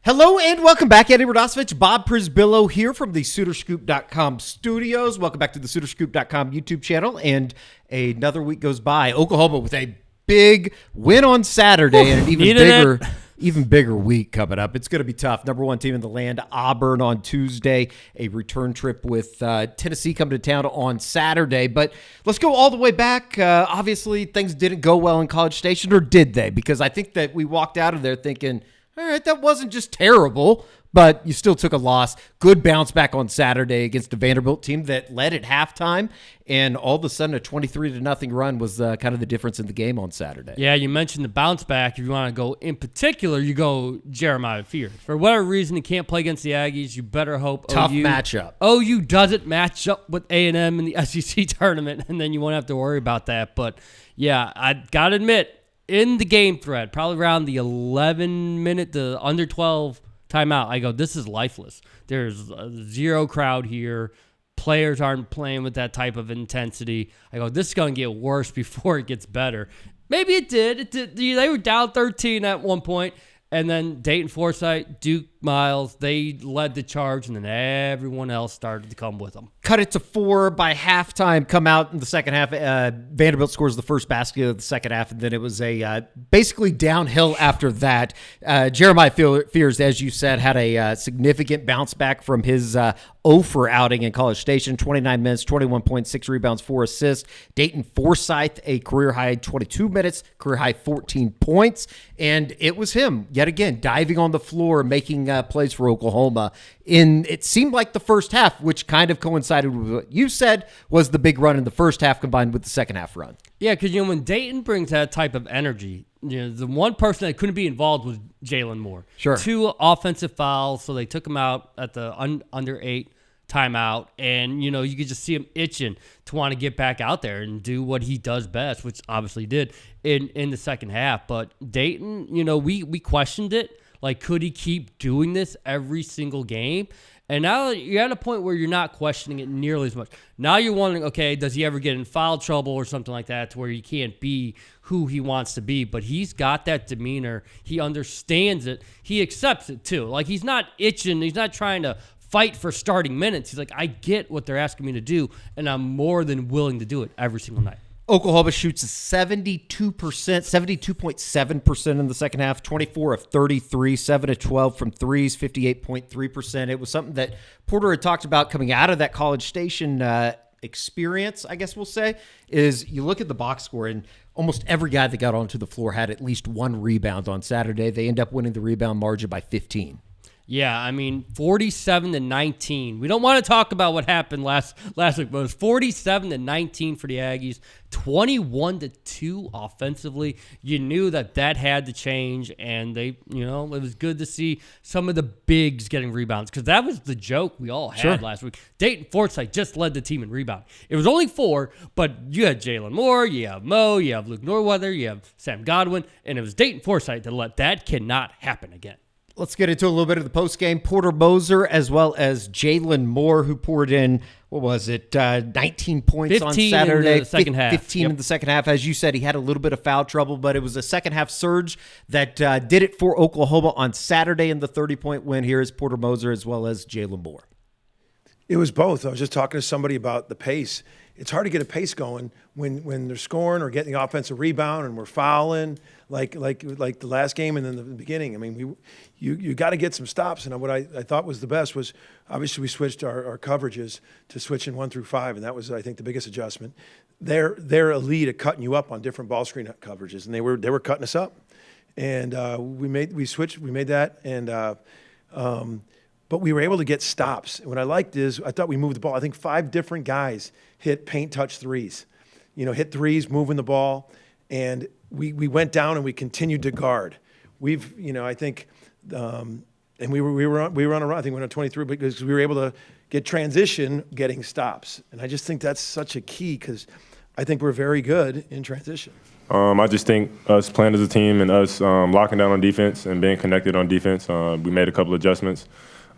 Hello and welcome back. Eddie Radosevich, Bob Przybylo here from the SoonerScoop.com studios. Welcome back to the SoonerScoop.com YouTube channel. And another week goes by. Oklahoma with a big win on Saturday and an even bigger week coming up. It's going to be tough. Number one team in the land, Auburn on Tuesday. A return trip with Tennessee coming to town on Saturday. But let's go all the way back. Obviously, things didn't go well in College Station, or did they? Because I think that we walked out of there thinking, all right, that wasn't just terrible, but you still took a loss. Good bounce back on Saturday against the Vanderbilt team that led at halftime, and all of a sudden a 23-0 run was kind of the difference in the game on Saturday. Yeah, you mentioned the bounce back. If you want to go in particular, you go Jeremiah Fears. For whatever reason, he can't play against the Aggies. You better hope Tough matchup. OU doesn't match up with A&M in the SEC tournament, and then you won't have to worry about that. But, yeah, I got to admit, in the game thread, probably around the 11-minute to under 12 timeout, I go, this is lifeless. There's zero crowd here. Players aren't playing with that type of intensity. I go, this is going to get worse before it gets better. Maybe it did. It did. They were down 13 at one point, and then Dayton, Forsythe, Duke, Miles, they led the charge, and then everyone else started to come with them. Cut it to 4 by halftime, come out in the second half. Vanderbilt scores the first basket of the second half, and then it was a basically downhill after that. Jeremiah Fears, as you said, had a significant bounce back from his 0-for outing in College Station, 29 minutes, 21 points, 6 rebounds, 4 assists. Dayton Forsythe, a career-high 22 minutes, career-high 14 points, and it was him, yet again, diving on the floor, making plays for Oklahoma. It seemed like the first half, which kind of coincided with what you said, was the big run in the first half combined with the second half run. Yeah, because when Dayton brings that type of energy, the one person that couldn't be involved was Jalon Moore. Sure. 2 offensive fouls, so they took him out at the under 8 timeout, and you could just see him itching to want to get back out there and do what he does best, which obviously did in the second half. But Dayton, we questioned it. Like, could he keep doing this every single game? And now you're at a point where you're not questioning it nearly as much. Now you're wondering, okay, does he ever get in foul trouble or something like that to where he can't be who he wants to be? But he's got that demeanor. He understands it. He accepts it, too. Like, he's not itching. He's not trying to fight for starting minutes. He's like, I get what they're asking me to do, and I'm more than willing to do it every single night. Oklahoma shoots 72.7% in the second half, 24 of 33, 7 of 12 from threes, 58.3%. It was something that Porter had talked about coming out of that College Station experience, I guess we'll say, is you look at the box score, and almost every guy that got onto the floor had at least one rebound on Saturday. They end up winning the rebound margin by 15. Yeah, 47-19. We don't want to talk about what happened last week, but it was 47-19 for the Aggies, 21-2 offensively. You knew that had to change, and it was good to see some of the bigs getting rebounds, because that was the joke we all had last week. Dayton Forsythe just led the team in rebound. It was only 4, but you had Jalon Moore, you have Mo, you have Luke Norweather, you have Sam Godwin, and it was Dayton Forsythe that cannot happen again. Let's get into a little bit of the postgame. Porter Moser as well as Jalon Moore, who poured in, 19 points on Saturday. In the second half. 15 in the second half. As you said, he had a little bit of foul trouble, but it was a second half surge that did it for Oklahoma on Saturday in the 30-point win. Here is Porter Moser as well as Jalon Moore. It was both. I was just talking to somebody about the pace. It's hard to get a pace going when they're scoring or getting the offensive rebound and we're fouling like the last game and then the beginning. I mean, you got to get some stops. And what I thought was the best was obviously we switched our coverages to switching 1 through 5, and that was, I think, the biggest adjustment. They're elite at cutting you up on different ball screen coverages, and they were cutting us up. And we made that, and but we were able to get stops. And what I liked is I thought we moved the ball. I think 5 different guys hit paint touch threes, hit threes, moving the ball. And we went down and we continued to guard. I think, and we were on a run. I think we went on 23 because we were able to get transition, getting stops. And I just think that's such a key because I think we're very good in transition. I just think us playing as a team and us locking down on defense and being connected on defense, we made a couple adjustments.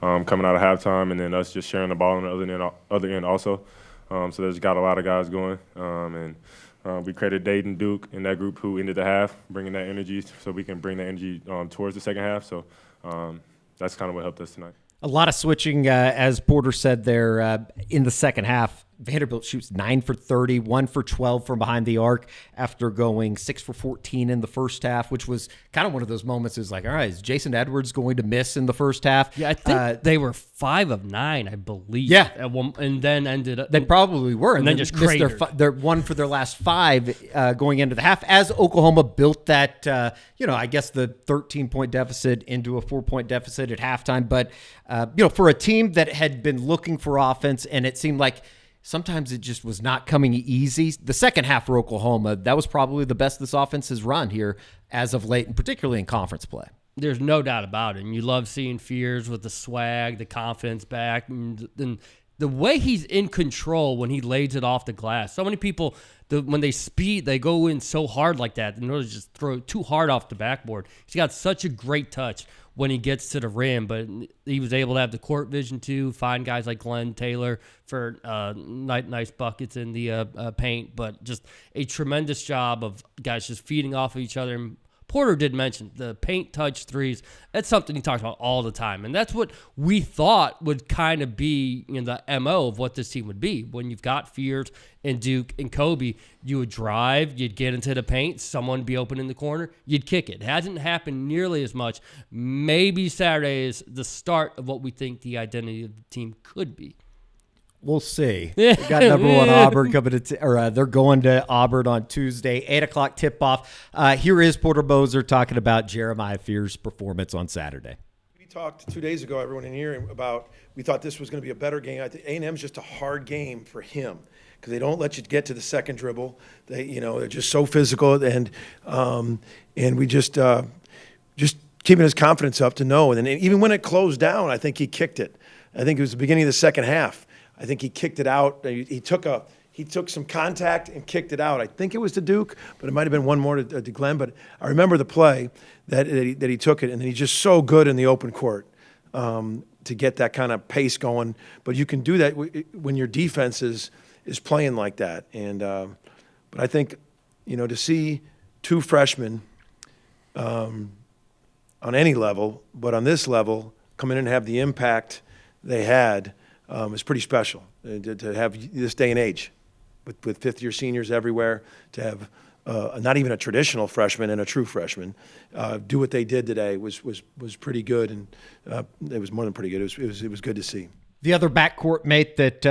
Coming out of halftime, and then us just sharing the ball on the other end also. So there's got a lot of guys going. And we created Dayton, Duke, in that group who ended the half, bringing that energy so we can bring that energy towards the second half. So that's kind of what helped us tonight. A lot of switching, as Porter said there, in the second half. Vanderbilt shoots 9 for 30, 1 for 12 from behind the arc after going 6 for 14 in the first half, which was kind of one of those moments is like, all right, is Jason Edwards going to miss in the first half? Yeah, I think they were 5 of 9, I believe. Yeah. At one, and then ended up. They probably were. And then just missed cratered. their one for their last 5 going into the half as Oklahoma built that, I guess the 13-point deficit into a 4-point deficit at halftime. But, for a team that had been looking for offense and it seemed like sometimes it just was not coming easy. The second half for Oklahoma, that was probably the best this offense has run here as of late, and particularly in conference play. There's no doubt about it. And you love seeing Fears with the swag, the confidence back, and the way he's in control when he lays it off the glass. So many people, when they speed, they go in so hard like that, and those just throw too hard off the backboard. He's got such a great touch when he gets to the rim, but he was able to have the court vision too, find guys like Glenn Taylor for nice buckets in the paint, but just a tremendous job of guys just feeding off of each other. And Porter did mention the paint touch threes. That's something he talks about all the time, and that's what we thought would kind of be the MO of what this team would be. When you've got Fears and Duke and Kobe, you would drive, you'd get into the paint, someone would be open in the corner, you'd kick it. It hasn't happened nearly as much. Maybe Saturday is the start of what we think the identity of the team could be. We'll see. We got number 1 Auburn coming to, they're going to Auburn on Tuesday, 8:00 tip-off. Here is Porter Moser talking about Jeremiah Fears' performance on Saturday. We talked 2 days ago, everyone in here, about we thought this was going to be a better game. I think A&M's just a hard game for him because they don't let you get to the second dribble. They're just so physical, and we just keeping his confidence up to know. And then even when it closed down, I think he kicked it. I think it was the beginning of the second half. I think he kicked it out. He took some contact and kicked it out. I think it was to Duke, but it might have been one more to Glenn. But I remember the play that he took it, and he's just so good in the open court to get that kind of pace going. But you can do that when your defense is playing like that. And but I think to see 2 freshmen on any level, but on this level, come in and have the impact they had. It's pretty special to have this day and age with fifth-year seniors everywhere, to have not even a traditional freshman and a true freshman do what they did today was pretty good, and it was more than pretty good. It was good to see. The other backcourt mate that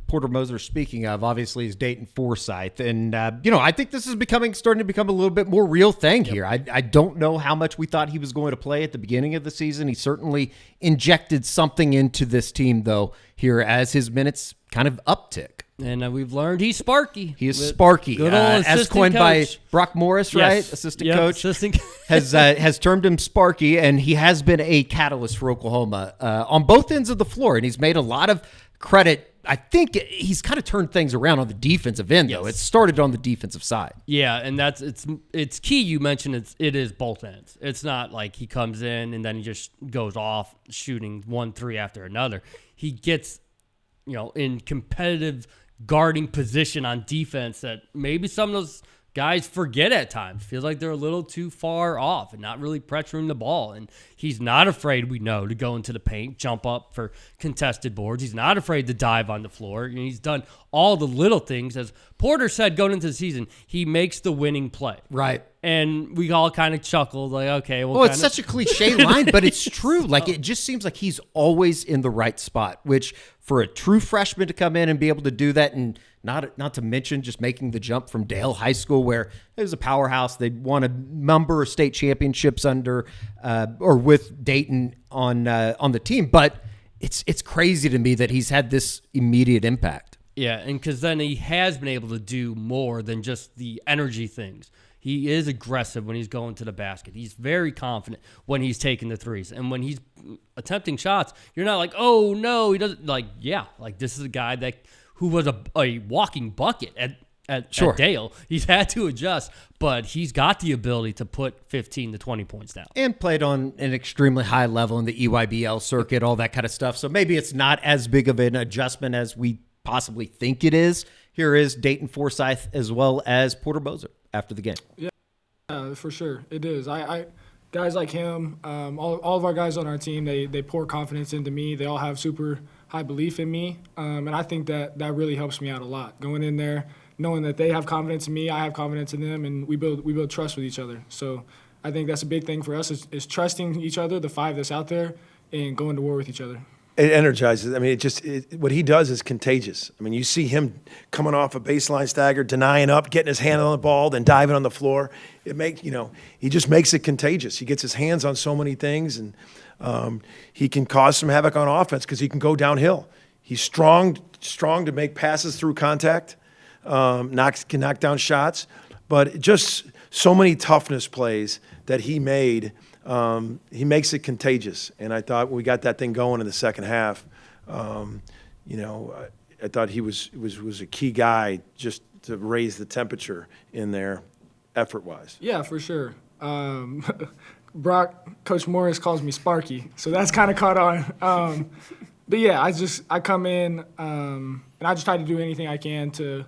Porter Moser is speaking of, obviously, is Dayton Forsythe. And, I think this is starting to become a little bit more real thing here. I don't know how much we thought he was going to play at the beginning of the season. He certainly injected something into this team, though, here as his minutes kind of uptick. And we've learned he's Sparky. He is Sparky, good old as coined coach. by Brock Morris, Yes. right? Assistant coach Assistant. has termed him Sparky, and he has been a catalyst for Oklahoma on both ends of the floor, and he's made a lot of credit. I think he's kind of turned things around on the defensive end, though. It started on the defensive side. Yeah, and it's key. You mentioned it is both ends. It's not like he comes in and then he just goes off shooting 1-3 after another. He gets in competitive guarding position on defense that maybe some of those guys forget at times. Feels like they're a little too far off and not really pressuring the ball. And he's not afraid, we know, to go into the paint, jump up for contested boards. He's not afraid to dive on the floor. And he's done all the little things. As Porter said going into the season, he makes the winning play. Right. And we all kind of chuckled, like, okay. Well, it's such a cliche line, but it's true. Like, it just seems like he's always in the right spot, which for a true freshman to come in and be able to do that, and not to mention just making the jump from Dale High School, where it was a powerhouse. They won a number of state championships under or with Dayton on the team. But it's crazy to me that he's had this immediate impact. Yeah, and because then he has been able to do more than just the energy things. He is aggressive when he's going to the basket. He's very confident when he's taking the threes. And when he's attempting shots, you're not like, oh, no, he doesn't. Like, yeah, like this is a guy who was a walking bucket at Dale. He's had to adjust, but he's got the ability to put 15 to 20 points down. And played on an extremely high level in the EYBL circuit, all that kind of stuff. So maybe it's not as big of an adjustment as we possibly think it is. Here is Dayton Forsythe as well as Porter Moser after the game. Yeah, for sure. It is. I guys like him, all of our guys on our team, they pour confidence into me. They all have super high belief in me, and I think that really helps me out a lot. Going in there, knowing that they have confidence in me, I have confidence in them, and we build trust with each other. So I think that's a big thing for us is trusting each other, the five that's out there, and going to war with each other. It energizes. I mean, what he does is contagious. I mean, you see him coming off a baseline stagger, denying up, getting his hand on the ball, then diving on the floor. He just makes it contagious. He gets his hands on so many things, and he can cause some havoc on offense because he can go downhill. He's strong to make passes through contact, can knock down shots, but just so many toughness plays that he made. He makes it contagious, and I thought we got that thing going in the second half. I thought he was a key guy just to raise the temperature in there, effort-wise. Yeah, for sure. Coach Morris calls me Sparky, so that's kind of caught on. But yeah, I come in and I just try to do anything I can to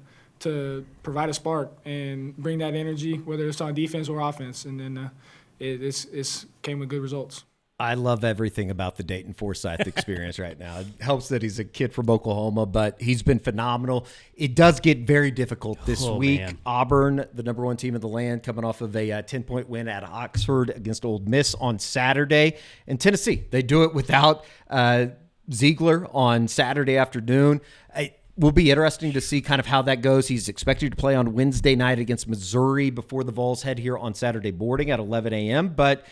provide a spark and bring that energy, whether it's on defense or offense, and then. It came with good results. I love everything about the Dayton Forsythe experience right now. It helps that he's a kid from Oklahoma, but he's been phenomenal. It does get very difficult this week. Man. Auburn, the number one team in the land, coming off of a 10-point win at Oxford against Ole Miss on Saturday. And Tennessee, they do it without Ziegler on Saturday afternoon. Will be interesting to see kind of how that goes. He's expected to play on Wednesday night against Missouri before the Vols head here on Saturday morning at 11 a.m. But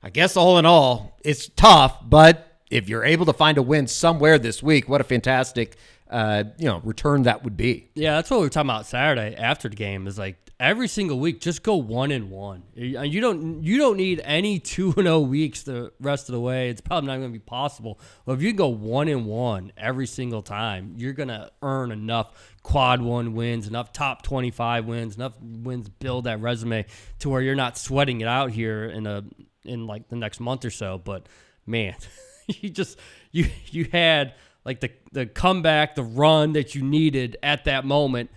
I guess all in all, it's tough. But if you're able to find a win somewhere this week, what a fantastic return that would be. Yeah, that's what we were talking about Saturday after the game. Is like every single week, just go 1-1. You don't need any 2-0 weeks the rest of the way. It's probably not going to be possible. But if you go 1-1 every single time, you're going to earn enough quad 1 wins, enough top 25 wins, enough wins build that resume to where you're not sweating it out here in like the next month or so. But man, you had like the comeback, the run that you needed at that moment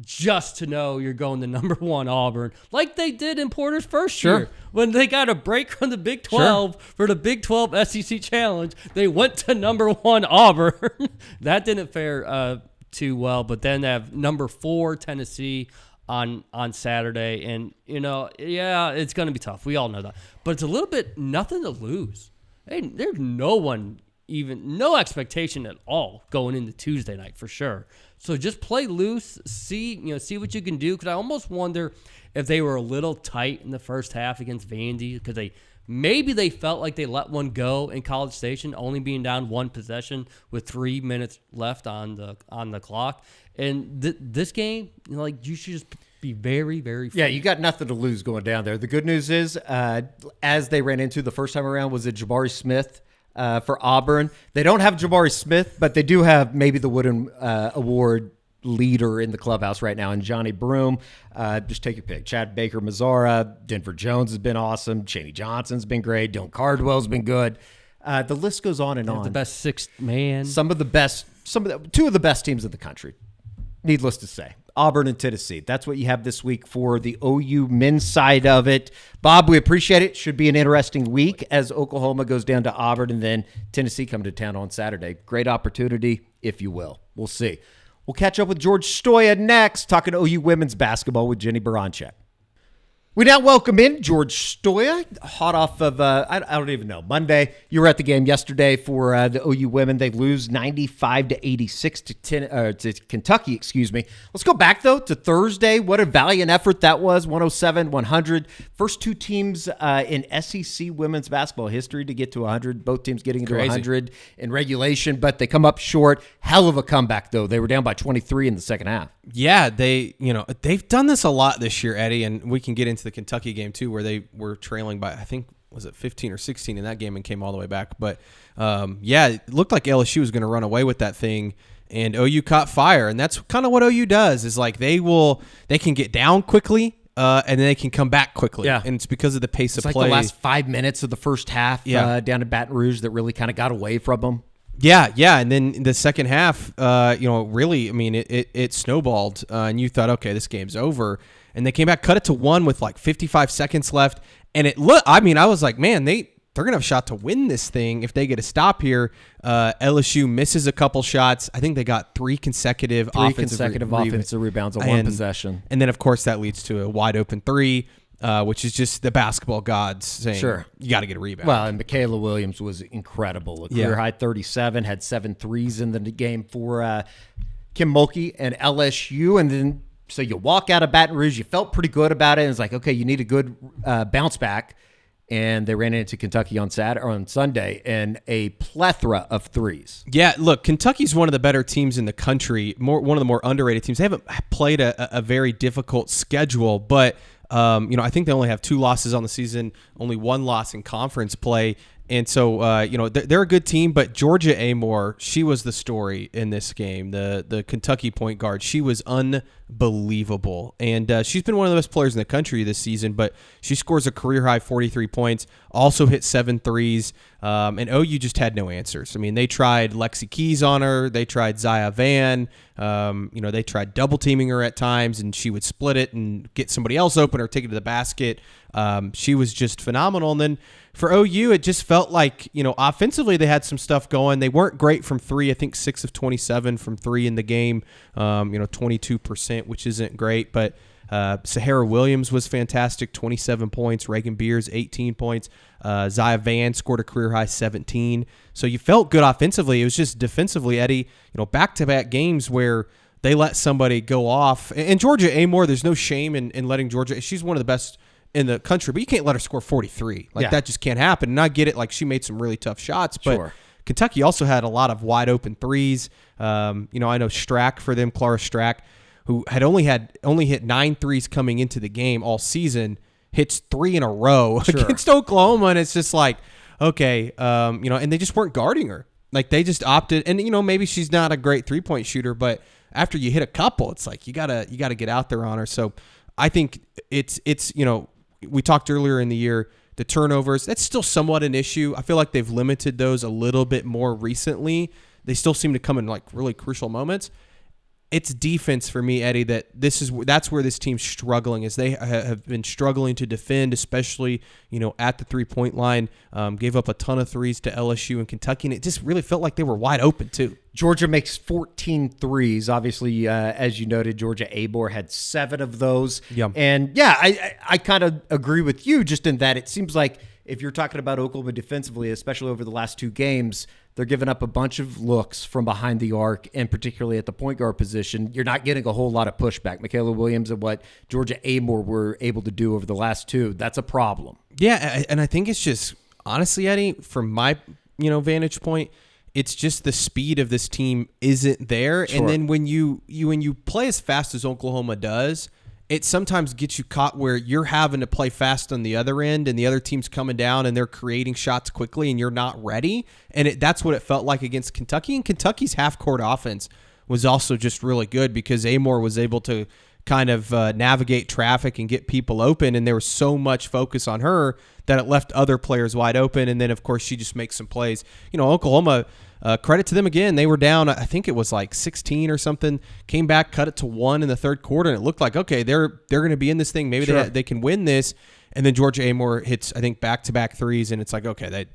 just to know you're going to number 1 Auburn, like they did in Porter's first year. When they got a break from the Big 12 for the Big 12 SEC Challenge, they went to number 1 Auburn. That didn't fare too well, but then they have number 4 Tennessee on Saturday, and it's going to be tough. We all know that, but it's a little bit nothing to lose. Hey, there's no expectation at all going into Tuesday night for sure. So just play loose, see what you can do. Because I almost wonder if they were a little tight in the first half against Vandy, because they felt like they let one go in College Station, only being down 1 possession with 3 minutes left on the clock. And this game, you should just be very, very free. Yeah, you got nothing to lose going down there. The good news is, as they ran into the first time around, was it Jabari Smith for Auburn. They don't have Jabari Smith, but they do have maybe the Wooden Award leader in the clubhouse right now, and Johnny Broome. Just take your pick. Chad Baker Mazzara, Denver Jones has been awesome. Chaney Johnson's been great. Dylan Cardwell's been good. The list goes on and on. The best sixth man. Two of the best teams in the country. Needless to say. Auburn and Tennessee. That's what you have this week for the OU men's side of it. Bob, we appreciate it. Should be an interesting week as Oklahoma goes down to Auburn and then Tennessee come to town on Saturday. Great opportunity, if you will. We'll see. We'll catch up with George Stoya next, talking OU women's basketball with Jennie Baranczyk. We now welcome in George Stoya, hot off of, I don't even know, Monday. You were at the game yesterday for the OU women. They lose 95-86 to Kentucky, excuse me. Let's go back, though, to Thursday. What a valiant effort that was, 107-100. First 2 teams in SEC women's basketball history to get to 100, both teams getting into 100 in regulation, but they come up short. Hell of a comeback, though. They were down by 23 in the second half. Yeah, they've done this a lot this year, Eddie, and we can get into the Kentucky game too, where they were trailing by, I think, was it 15 or 16 in that game and came all the way back. But it looked like LSU was going to run away with that thing, and OU caught fire, and that's kind of what OU does. Is like they can get down quickly. And then they can come back quickly. Yeah. And it's because of the pace of play. It's like the last 5 minutes of the first half down in Baton Rouge that really kind of got away from them. Yeah. And then in the second half, really, I mean, it snowballed, and you thought, okay, this game's over. And they came back, cut it to 1 with like 55 seconds left, And I was like, man, they're going to have a shot to win this thing if they get a stop here. LSU misses a couple shots. I think they got three consecutive offensive rebounds on one possession. And then, of course, that leads to a wide open three, which is just the basketball gods saying, sure, you got to get a rebound. Well, and Michaela Williams was incredible. A career high 37, had 7 threes in the game for Kim Mulkey and LSU. And then, so you walk out of Baton Rouge, you felt pretty good about it. And it's like, okay, you need a good bounce back. And they ran into Kentucky on Sunday and a plethora of threes. Yeah, look, Kentucky's one of the better teams in the country, one of the more underrated teams. They haven't played a very difficult schedule, but I think they only have 2 losses on the season, only 1 loss in conference play. And so, they're a good team, but Georgia Amore, she was the story in this game, the Kentucky point guard. She was unbelievable. And she's been one of the best players in the country this season, but she scores a career-high 43 points, also hit 7 threes, and OU just had no answers. I mean, they tried Lexi Keys on her. They tried Zaya Van. They tried double-teaming her at times, and she would split it and get somebody else open or take it to the basket. She was just phenomenal. And then for OU, it just felt like, offensively they had some stuff going. They weren't great from 3. I think 6 of 27 from 3 in the game, 22%, which isn't great. But Sahara Williams was fantastic, 27 points. Reagan Beers, 18 points. Zaya Van scored a career-high 17. So you felt good offensively. It was just defensively, Eddie, back-to-back games where they let somebody go off. And Georgia Amore, there's no shame in letting Georgia. She's one of the best in the country, but you can't let her score 43. That just can't happen. And I get it. She made some really tough shots, but sure. Kentucky also had a lot of wide open threes. I know Strack for them, Clara Strack, who had only hit 9 threes coming into the game all season, hits 3 in a row against Oklahoma. And it's just like, okay, and they just weren't guarding her. They just opted, and maybe she's not a great 3-point shooter, but after you hit a couple, it's like you gotta get out there on her. So I think it's we talked earlier in the year, the turnovers, that's still somewhat an issue. I feel like they've limited those a little bit more recently. They still seem to come in really crucial moments. It's defense for me, Eddie, that's where this team's struggling, is they have been struggling to defend, especially, at the 3-point line. Gave up a ton of threes to LSU and Kentucky, and it just really felt like they were wide open too. Georgia makes 14 threes. Obviously, as you noted, Georgia Amore had 7 of those. Yep. And yeah, I kind of agree with you just in that it seems like if you're talking about Oklahoma defensively, especially over the last 2 games, they're giving up a bunch of looks from behind the arc, and particularly at the point guard position. You're not getting a whole lot of pushback. Michaela Williams and what Georgia Amore were able to do over the last 2, that's a problem. Yeah, and I think it's just, honestly, Eddie, from my vantage point, it's just the speed of this team isn't there. Sure. And then when you play as fast as Oklahoma does, it sometimes gets you caught where you're having to play fast on the other end and the other team's coming down and they're creating shots quickly and you're not ready. And that's what it felt like against Kentucky. And Kentucky's half-court offense was also just really good because Amore was able to kind of navigate traffic and get people open, and there was so much focus on her that it left other players wide open. And then, of course, she just makes some plays. Oklahoma, credit to them again. They were down, I think it was 16 or something, came back, cut it to 1 in the third quarter, and it looked like, okay, they're going to be in this thing. Maybe sure, they can win this. And then Georgia Amore hits, I think, back-to-back threes, and it's like, okay,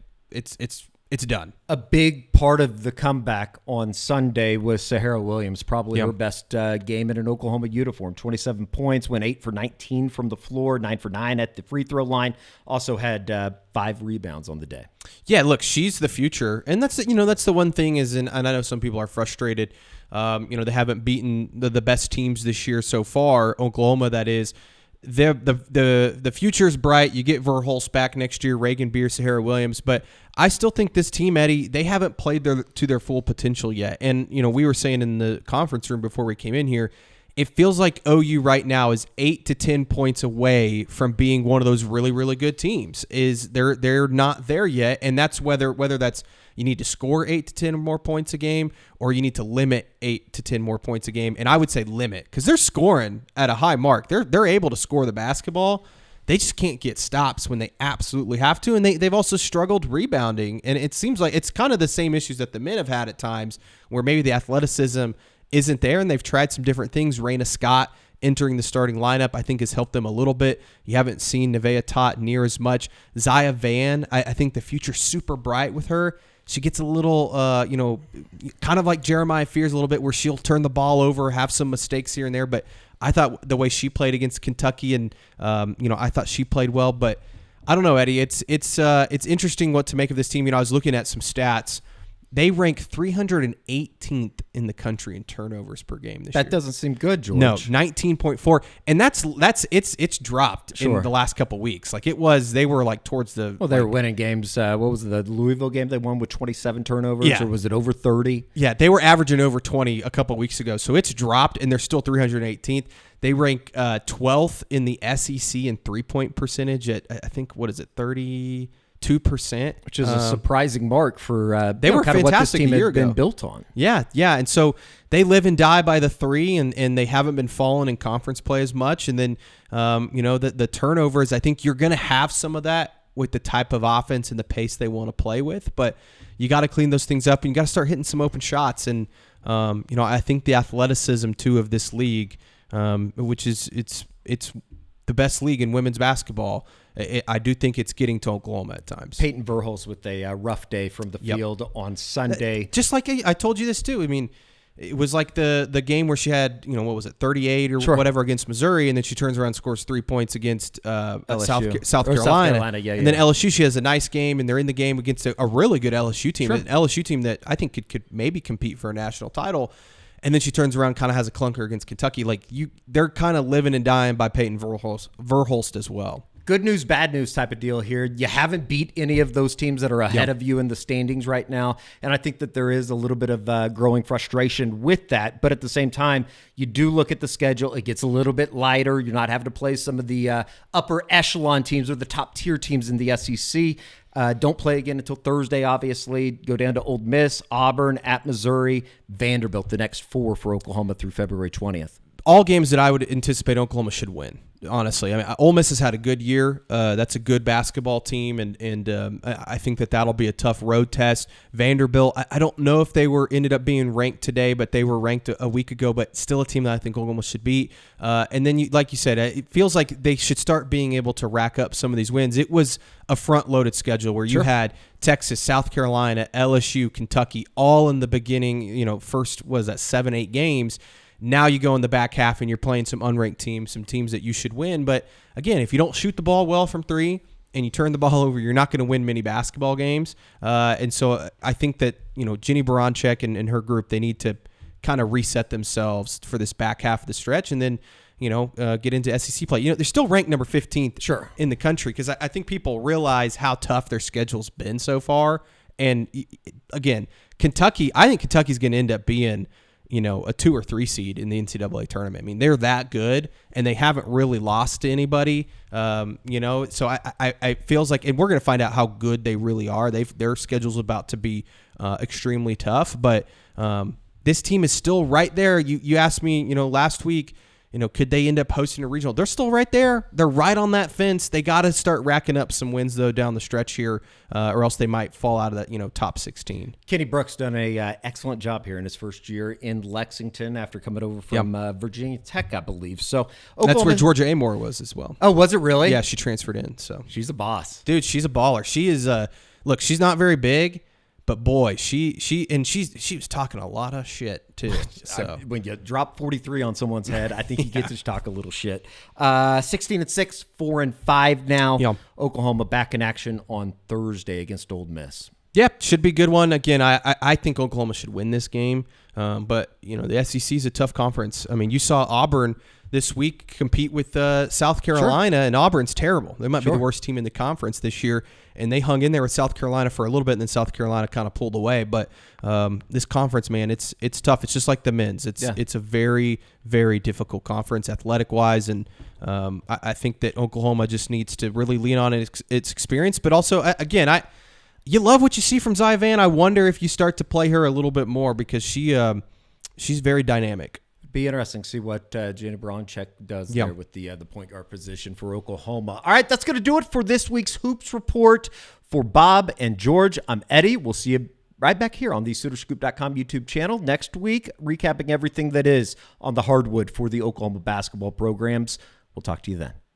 it's done. A big part of the comeback on Sunday was Sahara Williams, probably her best game in an Oklahoma uniform. 27 points, went 8 for 19 from the floor, 9 for 9 at the free throw line. Also had 5 rebounds on the day. Yeah, look, she's the future, and that's the one thing is, and I know some people are frustrated. They haven't beaten the best teams this year so far. Oklahoma, that is. The future is bright. You get Verhulst back next year, Reagan Beer, Sahara Williams, but I still think this team, Eddie, they haven't played to their full potential yet. And we were saying in the conference room before we came in here, it feels like OU right now is 8 to 10 points away from being one of those really, really good teams. They're not there yet, and that's whether that's you need to score 8 to 10 more points a game, or you need to limit 8 to 10 more points a game. And I would say limit, because they're scoring at a high mark. They're able to score the basketball. They just can't get stops when they absolutely have to, and they've also struggled rebounding. And it seems like it's kind of the same issues that the men have had at times, where maybe the athleticism isn't there, and they've tried some different things. Raina Scott entering the starting lineup, I think has helped them a little bit. You haven't seen Nevaeh Tot near as much. Zaya Van, I think the future's super bright with her. She gets a little, kind of like Jeremiah Fears a little bit, where she'll turn the ball over, have some mistakes here and there. But I thought the way she played against Kentucky, and I thought she played well. But I don't know, Eddie. It's interesting what to make of this team. I was looking at some stats. They rank 318th in the country in turnovers per game this year. That doesn't seem good, George. No, 19.4, and it's dropped in the last couple weeks. Like they were like towards the. Well, they were winning games. What was it, the Louisville game? They won with 27 turnovers, or was it over 30? Yeah, they were averaging over 20 a couple weeks ago, so it's dropped, and they're still 318th. They rank 12th in the SEC in 3-point percentage at I think 32%, which is a surprising mark for they were kind of fantastic what this team a year had been ago. built on. Yeah, and so they live and die by the three, and they haven't been falling in conference play as much. And then the turnovers, I think you're going to have some of that with the type of offense and the pace they want to play with, but you got to clean those things up, and you got to start hitting some open shots. And I think the athleticism too of this league, which is it's the best league in women's basketball. I do think it's getting to Oklahoma at times. Peyton Verhulst with a rough day from the field on Sunday. Just like I told you this too. I mean, it was like the game where she had, 38 or whatever against Missouri, and then she turns around and scores 3 points against South Carolina. And then LSU, she has a nice game, and they're in the game against a really good LSU team, an LSU team that I think could maybe compete for a national title. And then she turns around, kind of has a clunker against Kentucky. They're kind of living and dying by Peyton Verhulst as well. Good news, bad news type of deal here. You haven't beat any of those teams that are ahead of you in the standings right now. And I think that there is a little bit of growing frustration with that. But at the same time, you do look at the schedule. It gets a little bit lighter. You're not having to play some of the upper echelon teams or the top tier teams in the SEC. Don't play again until Thursday, obviously. Go down to Ole Miss, Auburn, at Missouri, Vanderbilt, the next 4 for Oklahoma through February 20th. All games that I would anticipate Oklahoma should win, honestly. I mean, Ole Miss has had a good year. That's a good basketball team, and I think that'll be a tough road test. Vanderbilt, I don't know if they ended up being ranked today, but they were ranked a week ago, but still a team that I think Oklahoma should beat. And then, like you said, it feels like they should start being able to rack up some of these wins. It was a front-loaded schedule where you had Texas, South Carolina, LSU, Kentucky, all in the beginning, first was that 7-8 games. Now you go in the back half and you're playing some unranked teams, some teams that you should win. But again, if you don't shoot the ball well from three and you turn the ball over, you're not going to win many basketball games. And so I think that, Jennie Baranczyk and her group, they need to kind of reset themselves for this back half of the stretch and then, get into SEC play. They're still ranked number 15th in the country because I think people realize how tough their schedule's been so far. And again, Kentucky, I think Kentucky's going to end up being – a 2 or 3 seed in the NCAA tournament. I mean, they're that good, and they haven't really lost to anybody. So I feels like, and we're going to find out how good they really are. Their schedule's about to be extremely tough, but this team is still right there. You asked me, last week, could they end up hosting a regional? They're still right there. They're right on that fence. They got to start racking up some wins, though, down the stretch here, or else they might fall out of that, top 16. Kenny Brooks done a excellent job here in his first year in Lexington after coming over from Virginia Tech, I believe. So that's where Georgia Amore was as well. Oh, was it really? Yeah, she transferred in. So she's a boss, dude. She's a baller. She is. Look, she's not very big. But boy, she was talking a lot of shit too. So when you drop 43 on someone's head, I think you get to talk a little shit. 16-6, 4-5 now. Yeah. Oklahoma back in action on Thursday against Ole Miss. Yep, should be a good one. Again, I think Oklahoma should win this game. But the SEC is a tough conference. I mean, you saw Auburn this week compete with South Carolina, and Auburn's terrible. They might be the worst team in the conference this year, and they hung in there with South Carolina for a little bit, and then South Carolina kind of pulled away. But this conference, man, it's tough. It's just like the men's. It's a very, very difficult conference athletic-wise, and I think that Oklahoma just needs to really lean on its experience. But also, again, you love what you see from Zaya Van. I wonder if you start to play her a little bit more because she's very dynamic. Be interesting to see what Jennie Baranczyk does there with the point guard position for Oklahoma. All right, that's going to do it for this week's Hoops Report. For Bob and George, I'm Eddie. We'll see you right back here on the SoonerScoop.com YouTube channel next week, recapping everything that is on the hardwood for the Oklahoma basketball programs. We'll talk to you then.